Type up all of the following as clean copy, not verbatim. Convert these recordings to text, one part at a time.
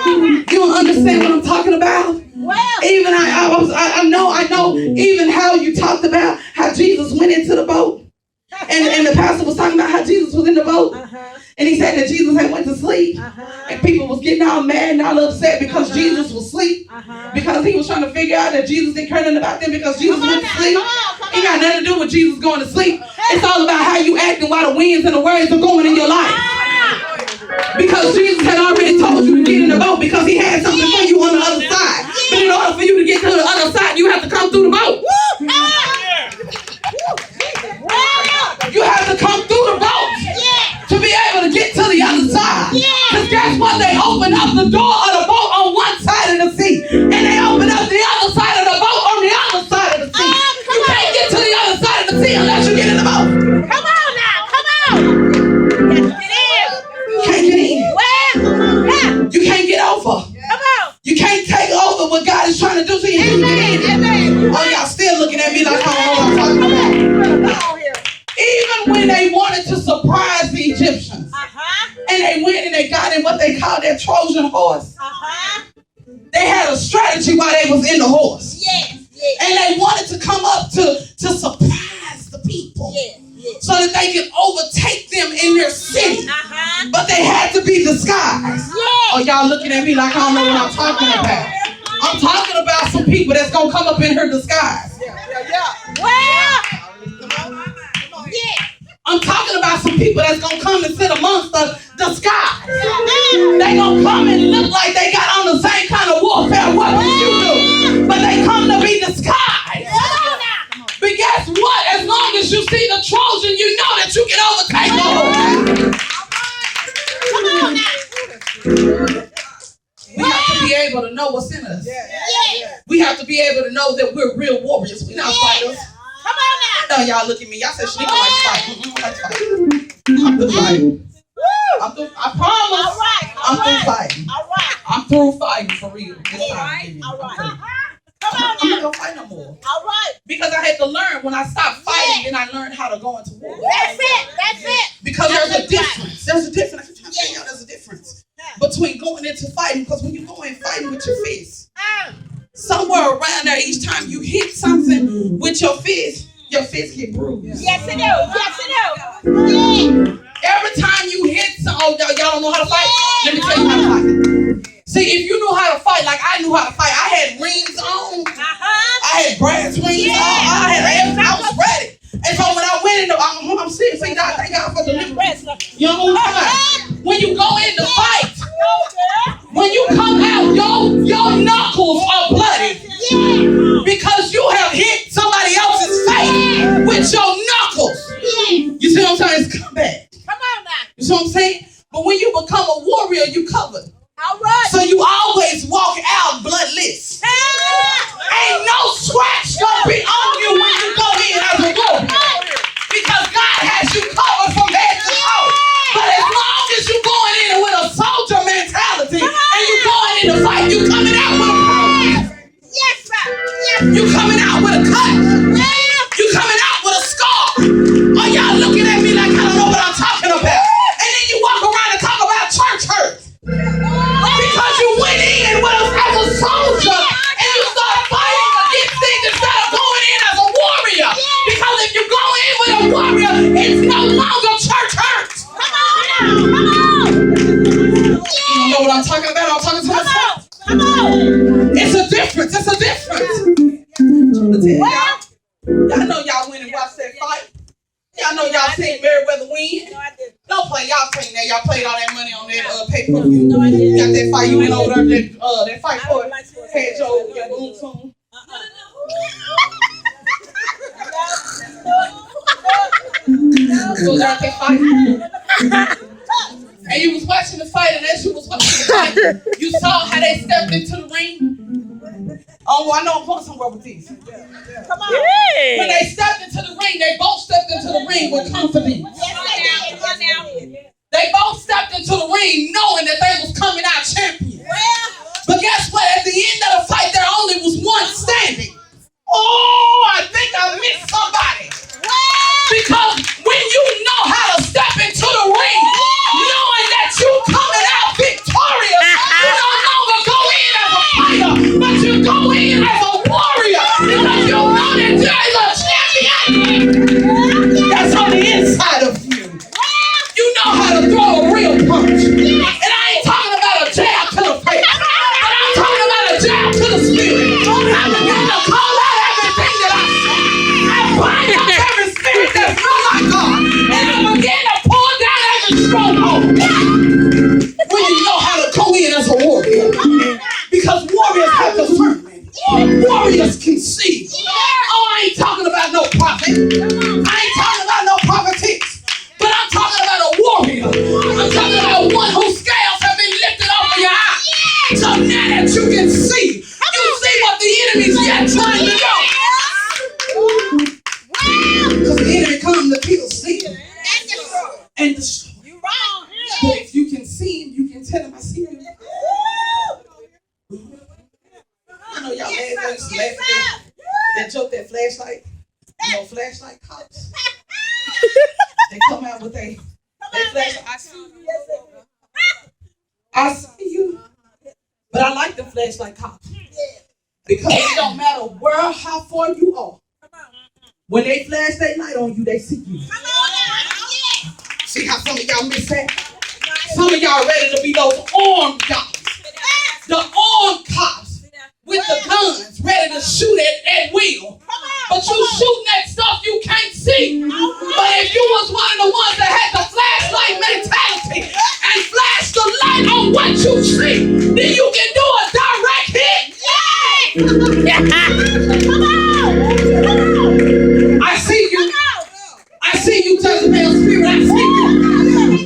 You don't understand what I'm talking about? Well, even I know even how you talked about how Jesus went into the boat. And the pastor was talking about how Jesus was in the boat. And he said that Jesus had went to sleep. And people was getting all mad and all upset because Jesus was asleep. Because he was trying to figure out that Jesus didn't care nothing about them because Jesus went to sleep. It got nothing to do with Jesus going to sleep. It's all about how you acting while the winds and the waves are going in your life. Because Jesus had already told you to get in the boat because he had something for you on the other side. But in order for you to get to the other side, you have to come through the boat. You have to come through the boat to be able to get to the other side. Because guess what? They opened up the door of the boat on one side of the sea. And they opened up the other side of the boat on the other side of the sea. You can't get to the other side of the sea unless you get in the boat. come on now, come on. Yes, You can't get in. well, You can't get over. come on. You can't take over what God is trying to do to you. Amen. Oh, y'all still looking at me like I don't know what I'm talking about. Come on here. Even when they wanted to surprise the Egyptians, and they went and they got in what they called their Trojan horse, they had a strategy while they was in the horse. And they wanted to come up to surprise the people so that they could overtake them in their city. But they had to be disguised. Oh, y'all looking at me like I don't know what I'm talking about. I'm talking about some people that's going to come up in her disguise. Well, I'm talking about some people that's going to come and sit amongst the disguise. They going to come and look like they got on the same kind of warfare weapons you do. But they come to be disguised. But guess what? As long as you see the Trojan, you know that you can overtake them. come on now. We have to be able to know what's in us. We have to be able to know that we're real warriors. We're not fighters. Come on now. No, y'all look at me. Y'all said Shanikwa likes fighting. I like fighting. I'm through fighting. I promise. All right. I'm through fighting. All right. I'm through fighting for real. This time. All right. I'm Come on not now. gonna fight no more. All right. Because I had to learn when I stopped fighting, then I learned how to go into war. That's it. Because there's a difference. There's a difference. I'm trying to tell y'all there's a difference between going into fighting, because when you go in fighting with your fist, somewhere around there, each time you hit something with your fist get bruised. Yes, it do. Every time you hit something, y'all don't know how to fight? Let me tell you how to fight. See, if you knew how to fight like I knew how to fight, I had rings on. I had brass rings on. I was ready. And so when I went in, I'm serious. Thank God for deliverance. You know what I'm saying? When you go in the fight, when you come out, your knuckles are bloody. Because you have hit somebody else's face with your knuckles. You see what I'm saying? It's combat. Come on now. You see what I'm saying? But when you become a warrior, you covered. All right. So you always walk out bloodless. Ain't no scratch gonna be on you when you go in as a warrior. Because God has you covered from head to toe. But as long as you going in with a soldier mentality and you going in to fight, you coming out with a bruise. Yes, sir. You coming out with a cut. You coming out with a scar. Oh, y'all looking at me like I don't know what I'm talking about. And then you walk around and talk about church hurt. Because you went in with us as a soldier and you start fighting against things instead of going in as a warrior. Because if you go in with a warrior, it's no longer church hurt. Come on. You don't know what I'm talking about? I'm talking to myself. Come on. It's a difference. Y'all know y'all went and watched that fight. Y'all know y'all seen Meriwether win. No, I didn't. Don't play. Y'all seen that. Y'all played all that money on that pay-per-view. You got that fight. You went over there. That fight for it. Had your boom phone. You was out that fight. And you was watching the fight, and as you was watching the fight, you saw how they stepped into the ring. Oh, I know I'm going somewhere with these. Come on. When they stepped into the ring, they both stepped into the ring with confidence. They both stepped into the ring knowing that they was coming out champions. But guess what? At the end of the fight, there only was one standing. Oh, I think I missed somebody. Because when you know how to step into the ring, knowing that you coming out victorious, you don't know see you. I know y'all laughing. That joke, that flashlight. You know, flashlight cops. They come out with they flashlight. I see you. I see you. But I like the flashlight cops. Because it don't matter where, how far you are. When they flash their light on you, they see you. See how some of y'all miss that? Some of y'all ready to be those armed cops. The armed cops with the guns ready to shoot at will. But you shooting at stuff you can't see. But if you was one of the ones that had the flashlight mentality and flash the light on what you see, then you can do a direct hit. Come on. I see you. I see you, Jezebel spirit. I see you.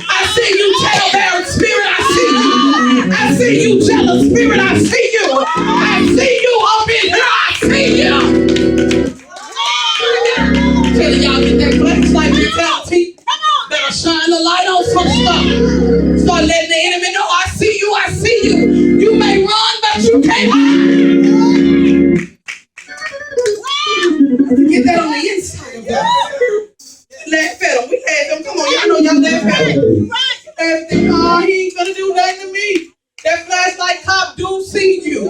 I see you, talebearer spirit. I see you. I see you, jealous spirit. I see you. I see you up in here. I see you. Telling y'all get that flashlight mentality. Better shine the light on some stuff. Start letting the enemy know I see you. I see you. You may run, but you can't hide. Get that on the inside of you. Laugh at them. We laugh at them. Come on, y'all know y'all laugh at them. Laugh at them. Oh, he ain't gonna do nothing to me. That flashlight cop do see you.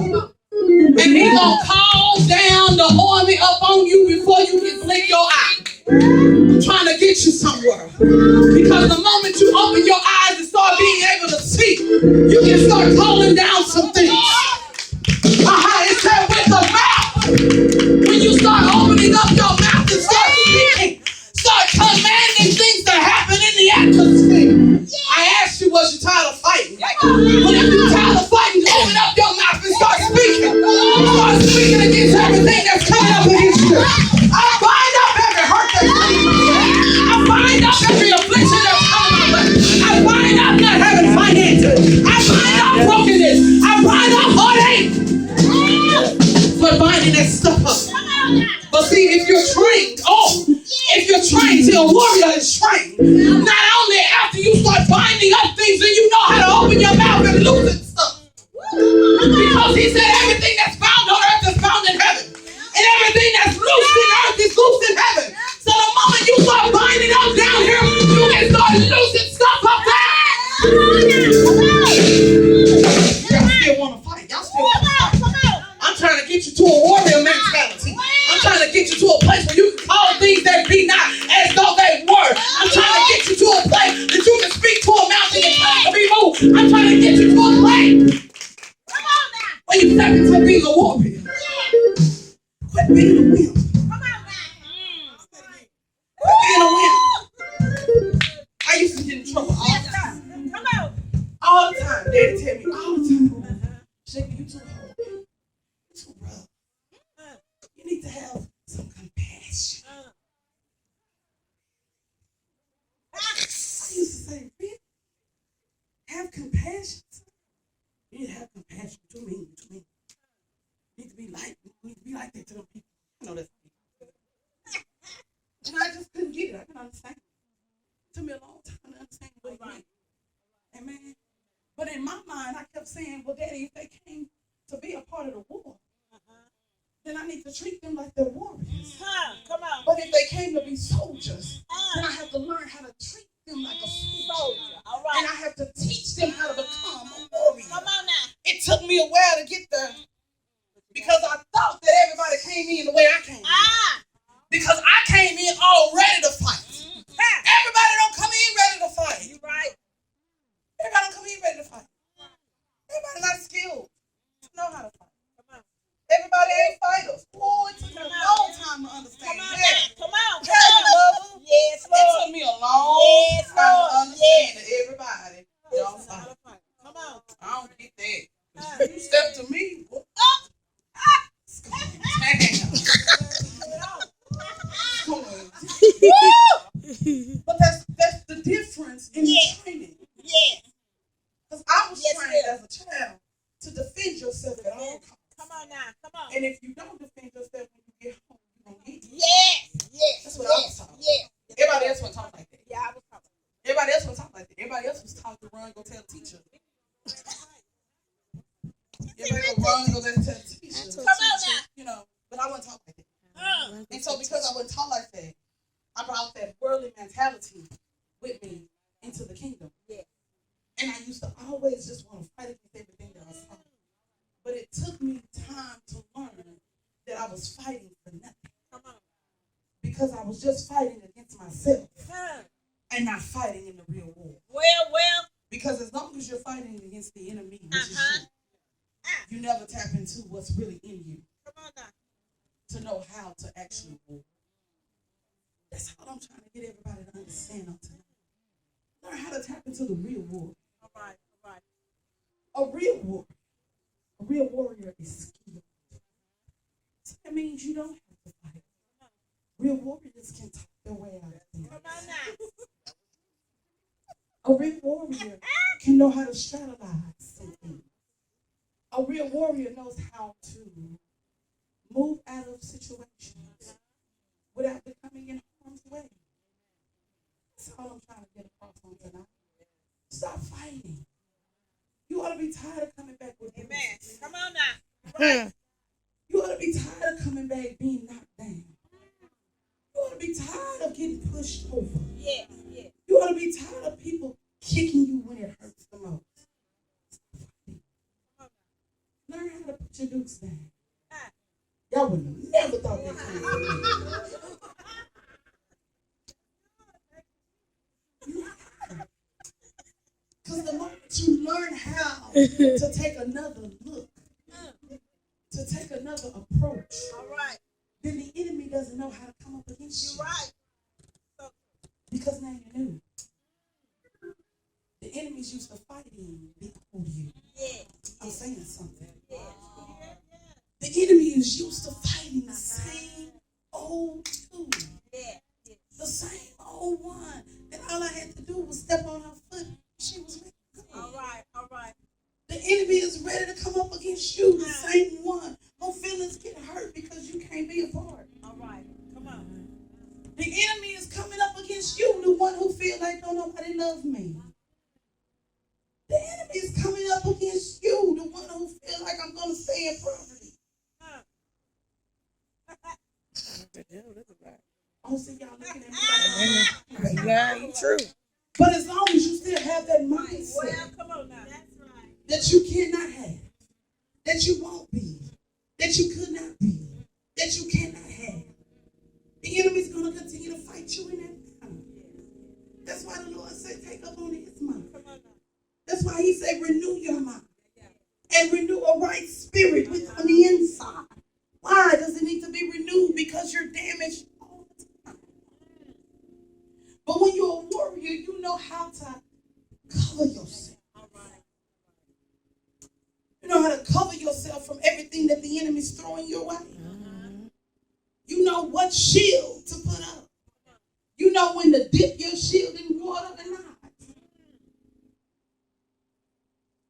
And he gonna call down the army up on you before you can blink your eye. I'm trying to get you somewhere. Because the moment you open your eyes and start being able to see, you can start calling down some things. It said with the mouth. When you start opening up your mouth and start speaking, start commanding things to happen in the atmosphere. I asked you, was you tired of fighting? But if you're tired of fighting, open up your mouth and start speaking. Start speaking against everything that's coming up against you. I bind up every hurt that's coming up. I bind up every affliction that's coming up. I bind up not having finances. I bind up brokenness. I bind up heartache. For binding that stuff up. But see, if you're trained, see, a warrior is trained. Not only after you start binding up things, then you know how to open your mouth and loosen stuff. Because he said everything that's found on earth is found in heaven. And everything that's loose in earth is loose in heaven. So the moment you start binding up down here, you can start losing stuff up there. Y'all still want to fight. Y'all still want to fight. I'm trying to get you to a warrior mentality. I'm trying to get you to a place where you can call things that be not as though they were. I'm trying to get you to a place that you can speak to a mountain and tell it to be moved. I'm trying to get you to a place where you step into being a warrior. Quit being a wimp. Quit being a wimp. I used to get in trouble all the time. All the time. Daddy tell me all the time. Shanikwa, you too hard. You too rough. You need to have some compassion. I used to say, "Bitch, have compassion. You need to have compassion. Too mean. You need to be like that to them people. I know that's people. And I just couldn't get it. I couldn't understand. It took me a long time to understand what it meant. Amen. But in my mind, I kept saying, well, Daddy, if they came to be a part of the war, then I need to treat them like they're warriors. Come on. But if they came to be soldiers, then I have to learn how to treat them like a soldier. All right. And I have to teach them how to become a warrior. Come on now. It took me a while to get there because I thought that everybody came in the way I came in. Because I came in all ready to fight. Everybody don't come in ready to fight. You right. Everybody don't come in ready to fight. Everybody not skilled to know how to fight. Come on. Everybody ain't fighters. Boy, it took me a long time to understand that. Come on. Yes, Lord. It took me a long time to understand that everybody don't fight. Come on. I don't get that. You step to me. But that's the difference in the training. Yes. Because I was trained as a child to defend yourself at all costs. Come on now. Come on. And if you don't defend yourself when you get home, you're going to get it. Yes. That's what I was taught. Yes. Everybody else was taught like that. Yeah, I was taught. Everybody else was taught like that. Everybody else was taught to run, go tell the teacher. Bro, I'm gonna go back to the teacher. Come on now. You know, but I wouldn't talk like that. And so because I wouldn't talk like that, I brought that worldly mentality with me into the kingdom. Yeah. And I used to always just want to fight against everything that I saw. But it took me time to learn that I was fighting for nothing. Come on. Because I was just fighting against myself and not fighting in the real war. Well. Because as long as you're fighting against the enemy, which is you never tap into what's really in you. Come on now. To know how to actually war. That's all I'm trying to get everybody to understand on tonight. Learn how to tap into the real war. All right. A real warrior is skilled. So that means you don't have to fight. Real warriors can talk their way out of things. Come on now. A real warrior can know how to strategize something. A real warrior knows how to move out of situations without becoming in harm's way. That's all I'm trying to get across on tonight. Stop fighting. You ought to be tired of coming back with amen. Come on now. Right. You ought to be tired of coming back being knocked down. You ought to be tired of getting pushed over. Yeah. You ought to be tired of people kicking you when it hurts the most. Learn how to put your dukes down. Y'all would have never thought that came from me. Because the moment you learn how to take another look, to take another approach, all right, then the enemy doesn't know how to come up against you. You're right. Because now you knew. The enemy's used to fighting the old you. Yeah. I'm saying something. Yeah. The enemy is used to fighting the same old two. Yeah. The same old one. And all I had to do was step on her foot. She was ready to go. All right. The enemy is ready to come up against you, the same one. Her feelings get hurt because you can't be a part. All right. Come on. The enemy is coming up against you, the one who feels like don't nobody love me. The enemy is coming up against you, the one who feels like I'm going to stay in property. Oh, see y'all looking at me like, yeah, you true. But as long as you still have that mindset, well, come on now. That's right. That you cannot have, that you won't be, that you could not be, that you cannot have, the enemy's going to continue to fight you in that time. That's why the Lord said, take up on his mind. That's why he said, renew your mind and renew a right spirit on the inside. Why does it need to be renewed? Because you're damaged all the time. But when you're a warrior, you know how to cover yourself. You know how to cover yourself from everything that the enemy's throwing your way. You know what shield to put up. You know when to dip your shield in water or not.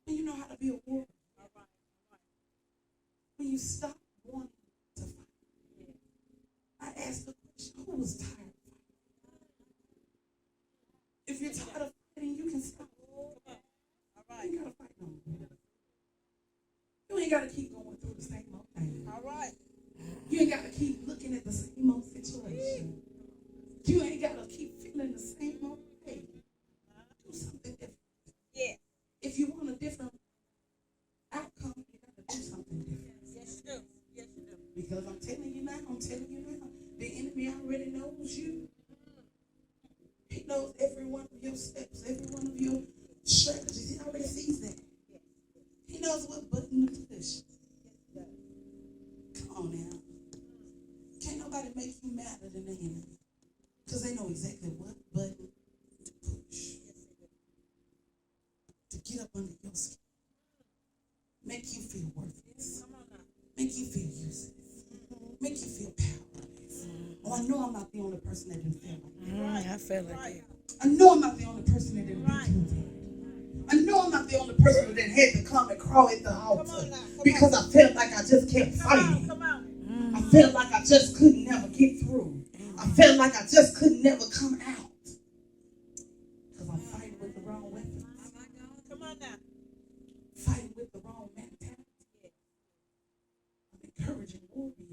And you know how to be a warrior. When you stop wanting to fight. I asked the question, who was tired of fighting? If you're tired of fighting, you can stop. You ain't got to fight no more. You ain't got to keep going through the same old thing. All right. You ain't got to keep looking at the same old situation. You ain't got to keep feeling the same old pain. Do something different. Yeah. If you want a different outcome, you got to do something different. Yes, you do. Yes, you do. Because I'm telling you now, the enemy already knows you. He knows every one of your steps, every one of your strategies. He already sees that. He knows what button to push. Come on now. Can't nobody make you madder than the enemy. Because they know exactly what button to push. To get up under your skin. Make you feel worthless. Make you feel useless. Make you feel powerless. Oh, I know I'm not the only person that didn't feel like that. I feel like it. I know I'm not the only person that didn't do that. I know I'm not the only person that had to come and crawl at the altar because I felt like I just kept fighting. I felt like I just couldn't never get through. I felt like I just couldn't never come out. Because I'm fighting with the wrong weapons. Come on now. Fighting with the wrong mentality. movie